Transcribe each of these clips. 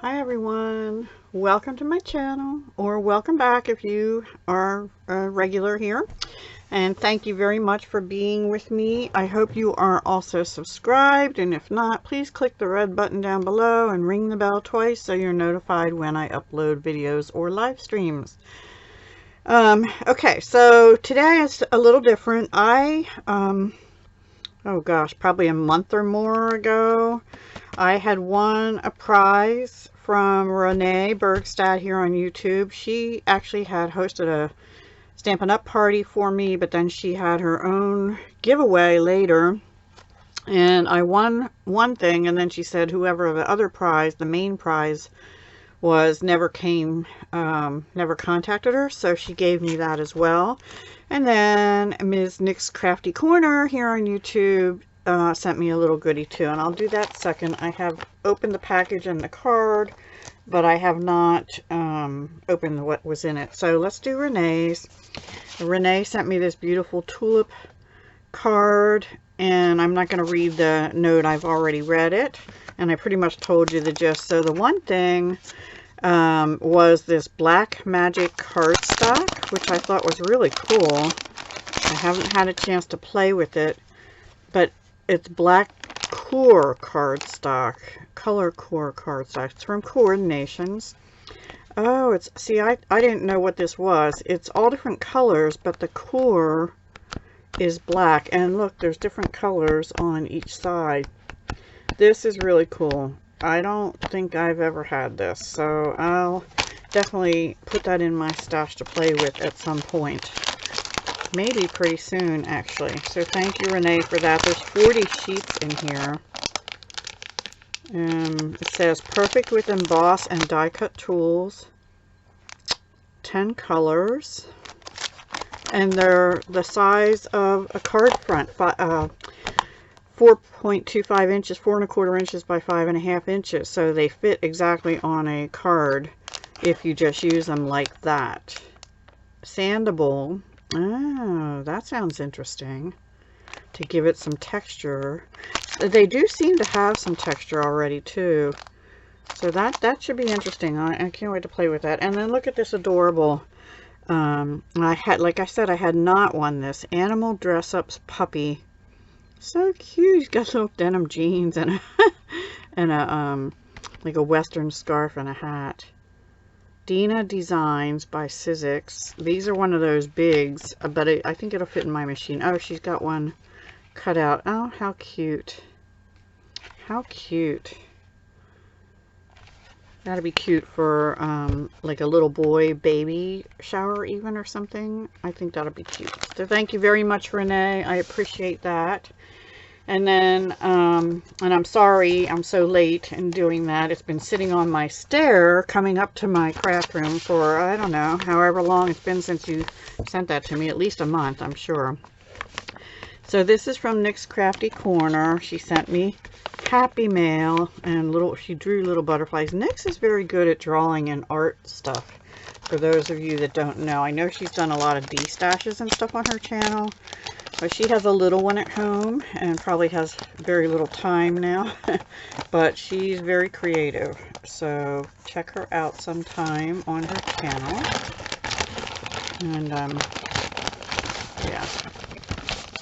Hi everyone, welcome to my channel, or welcome back if you are a regular here, and thank you very much for being with me. I hope you are also subscribed, and if not, please click the red button down below and ring the bell twice so you're notified when I upload videos or live streams. Okay, so today is a little different. Oh gosh, probably a month or more ago, I had won a prize from Renee Bergstad here on YouTube. She actually had hosted a Stampin' Up! Party for me, but then she had her own giveaway later. And I won one thing, and then she said whoever the other prize, the main prize, was never contacted her, so she gave me that as well. And then Ms. Nick's Crafty Corner here on YouTube sent me a little goodie too, and I'll do that second. I have opened the package and the card, but I have not opened what was in it. So let's do Renee's. Renee sent me this beautiful tulip card, and I'm not going to read the note. I've already read it, and I pretty much told you the gist. So the one thing was this Black Magic cardstock, which I thought was really cool. I haven't had a chance to play with it, but it's Black Core cardstock, color core cardstock. It's from Coordinations. Oh, see, I didn't know what this was. It's all different colors, but the core is black. And look, there's different colors on each side. This is really cool. I don't think I've ever had this, so I'll definitely put that in my stash to play with at some point. Maybe pretty soon, actually. So thank you, Renee, for that. There's 40 sheets in here. It says perfect with emboss and die cut tools. 10 colors. And they're the size of a card front. 4.25 inches, 4¼ inches by 5½ inches. So they fit exactly on a card if you just use them like that. Sandable. Oh, that sounds interesting. To give it some texture. They do seem to have some texture already too. So that should be interesting. I can't wait to play with that. And then look at this adorable. Like I said, I had not won this. Animal Dress Ups Puppy. So cute. He's got little denim jeans and like a western scarf and a hat. Dina Designs by Sizzix. These are one of those bigs, but I think it'll fit in my machine. Oh, she's got one cut out. Oh, how cute. How cute. That'd be cute for like a little boy baby shower even or something. I think that'll be cute. So thank you very much, Renee. I appreciate that. And then, and I'm sorry I'm so late in doing that. It's been sitting on my stair coming up to my craft room for, I don't know, however long it's been since you sent that to me. At least a month, I'm sure. So this is from Nick's Crafty Corner. She sent me Happy Mail, and she drew little butterflies. Nyx is very good at drawing and art stuff. For those of you that don't know, I know she's done a lot of D-stashes and stuff on her channel. But she has a little one at home and probably has very little time now. But she's very creative. So check her out sometime on her channel. And yeah.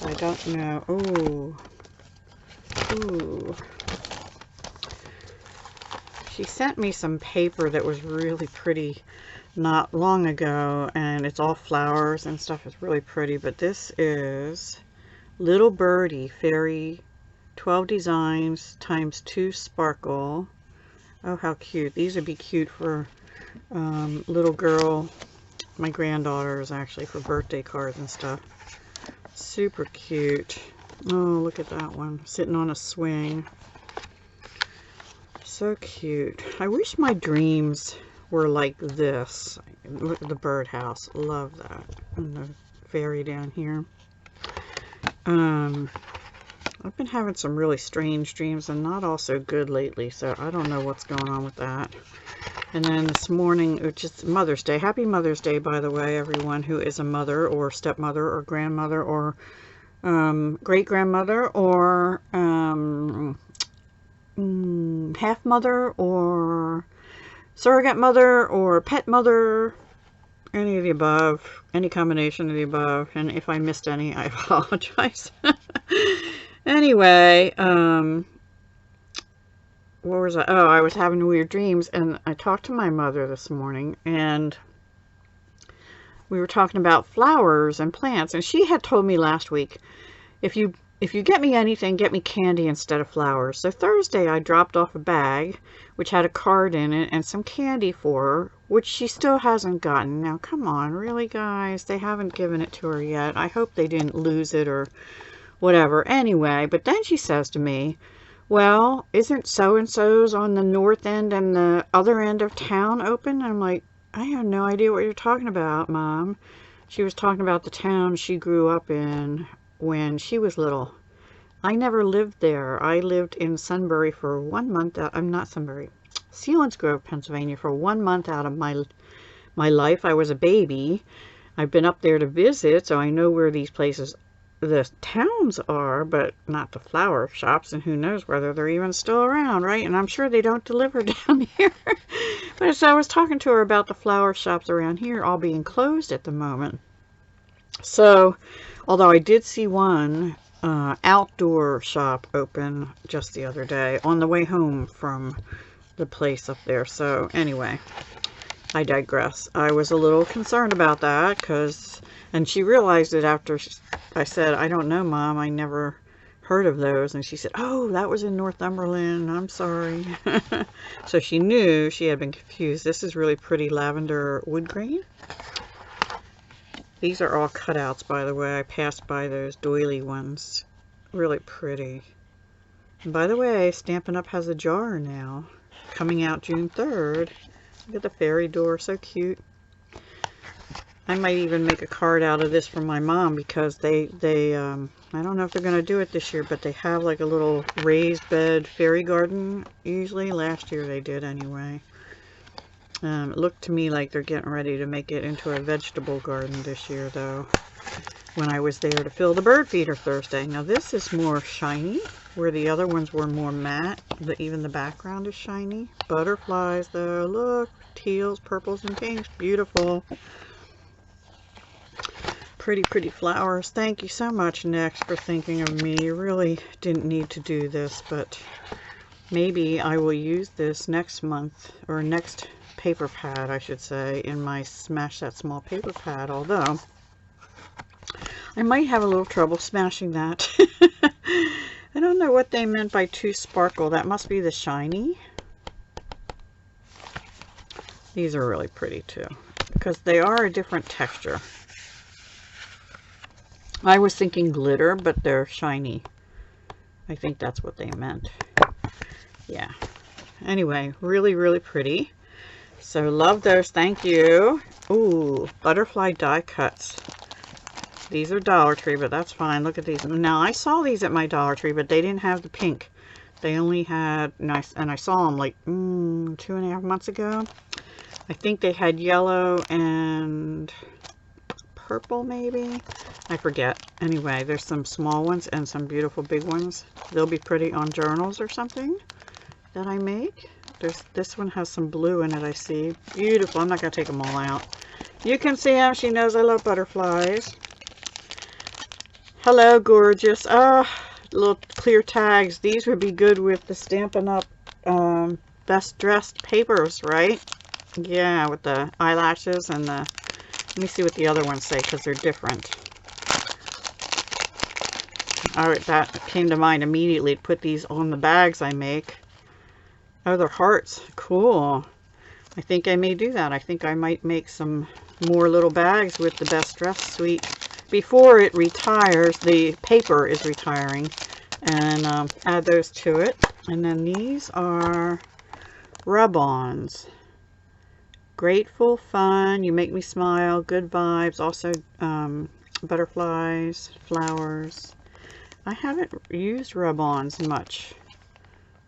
I don't know. Ooh. Ooh. She sent me some paper that was really pretty not long ago, and it's all flowers and stuff. It's really pretty, but this is Little Birdie Fairy 12 Designs times 2 Sparkle. Oh, how cute. These would be cute for little girl, my granddaughters actually, for birthday cards and stuff. Super cute. Oh, look at that one, sitting on a swing. So cute. I wish my dreams were like this. Look at the birdhouse. Love that. And the fairy down here. I've been having some really strange dreams and not all so good lately, so I don't know what's going on with that. And then this morning, which is Mother's Day. Happy Mother's Day, by the way, everyone who is a mother or stepmother or grandmother or great-grandmother or half mother or surrogate mother or pet mother, any of the above, any combination of the above. And if I missed any, I apologize. Anyway, what was I? Oh, I was having weird dreams, and I talked to my mother this morning, and we were talking about flowers and plants, and she had told me last week, if you get me anything, get me candy instead of flowers. So Thursday I dropped off a bag which had a card in it and some candy for her, which she still hasn't gotten. Now come on, really guys, they haven't given it to her yet. I hope they didn't lose it or whatever. Anyway, but then she says to me, well, isn't so-and-so's on the north end and the other end of town open? And I'm like, I have no idea what you're talking about, Mom. She was talking about the town she grew up in when she was little. I never lived there. I lived in Sunbury for 1 month. I'm not Sunbury. Selinsgrove, Pennsylvania for 1 month out of my life. I was a baby. I've been up there to visit, so I know where these places, the towns are, but not the flower shops, and who knows whether they're even still around, right? And I'm sure they don't deliver down here. But so I was talking to her about the flower shops around here all being closed at the moment. So, although I did see one outdoor shop open just the other day on the way home from the place up there. So anyway, I digress. I was a little concerned about that and she realized it after I said, I don't know, Mom, I never heard of those. And she said, oh, that was in Northumberland. I'm sorry. So she knew she had been confused. This is really pretty lavender wood grain. These are all cutouts, by the way. I passed by those doily ones. Really pretty. And by the way, Stampin' Up! Has a jar now. Coming out June 3rd. Look at the fairy door. So cute. I might even make a card out of this for my mom because they I don't know if they're going to do it this year, but they have like a little raised bed fairy garden usually. Last year they did anyway. It looked to me like they're getting ready to make it into a vegetable garden this year, though, when I was there to fill the bird feeder Thursday. Now, this is more shiny, where the other ones were more matte, but even the background is shiny. Butterflies, though. Look, teals, purples, and pinks. Beautiful. Pretty, pretty flowers. Thank you so much, Next, for thinking of me. You really didn't need to do this, but maybe I will use this next month, or next paper pad, I should say, in my Smash That Small paper pad, although I might have a little trouble smashing that. I don't know what they meant by too sparkle. That must be the shiny. These are really pretty too, because they are a different texture. I was thinking glitter, but they're shiny. I think that's what they meant. Yeah. Anyway, really, really pretty. So love those. Thank you. Ooh, butterfly die cuts. These are Dollar Tree, but that's fine. Look at these. Now, I saw these at my Dollar Tree, but they didn't have the pink. They only had nice, and I saw them like 2.5 months ago. I think they had yellow and purple, maybe. I forget. Anyway, there's some small ones and some beautiful big ones. They'll be pretty on journals or something that I make. This one has some blue in it, I see. Beautiful. I'm not going to take them all out. You can see how she knows I love butterflies. Hello, gorgeous. Little clear tags. These would be good with the Stampin' Up! Best Dressed papers, right? Yeah, with the eyelashes and the... Let me see what the other ones say, because they're different. Alright, that came to mind immediately. Put these on the bags I make. Oh, they're hearts. Cool. I think I may do that. I think I might make some more little bags with the Best Dressed suite before it retires. The paper is retiring. And add those to it. And then these are rub-ons. Grateful, fun, you make me smile, good vibes. Also butterflies, flowers. I haven't used rub-ons much.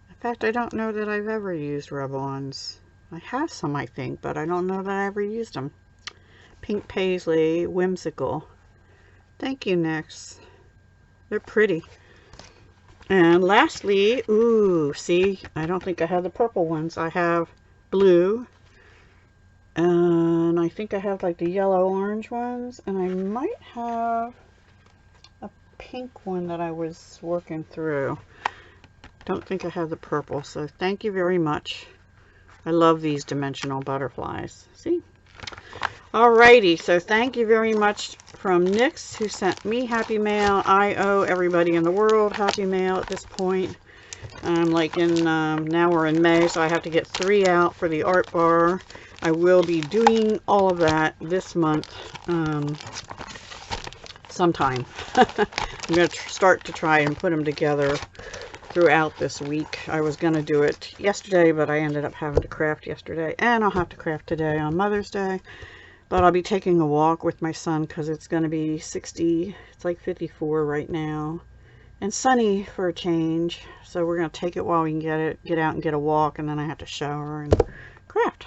In fact, I don't know that I've ever used rub-ons. I have some, I think, but I don't know that I ever used them. Pink paisley, whimsical. Thank you, Next. They're pretty. And lastly, ooh, see, I don't think I have the purple ones. I have blue, And I think I have like the yellow orange ones, and I might have a pink one that I was working through. Don't think I have the purple, so thank you very much. I love these dimensional butterflies. See? Alrighty, so thank you very much from Nyx, who sent me Happy Mail. I owe everybody in the world Happy Mail at this point. I'm like in, now we're in May, so I have to get 3 out for the art bar. I will be doing all of that this month, sometime. I'm going to start to try and put them together throughout this week. I was going to do it yesterday, but I ended up having to craft yesterday, and I'll have to craft today on Mother's Day. But I'll be taking a walk with my son because it's going to be 60, it's like 54 right now, and sunny for a change. So we're going to take it while we can get out and get a walk, and then I have to shower and craft.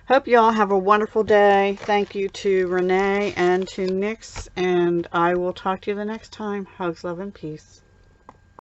Hope you all have a wonderful day. Thank you to Renee and to Nyx, and I will talk to you the next time. Hugs, love, and peace.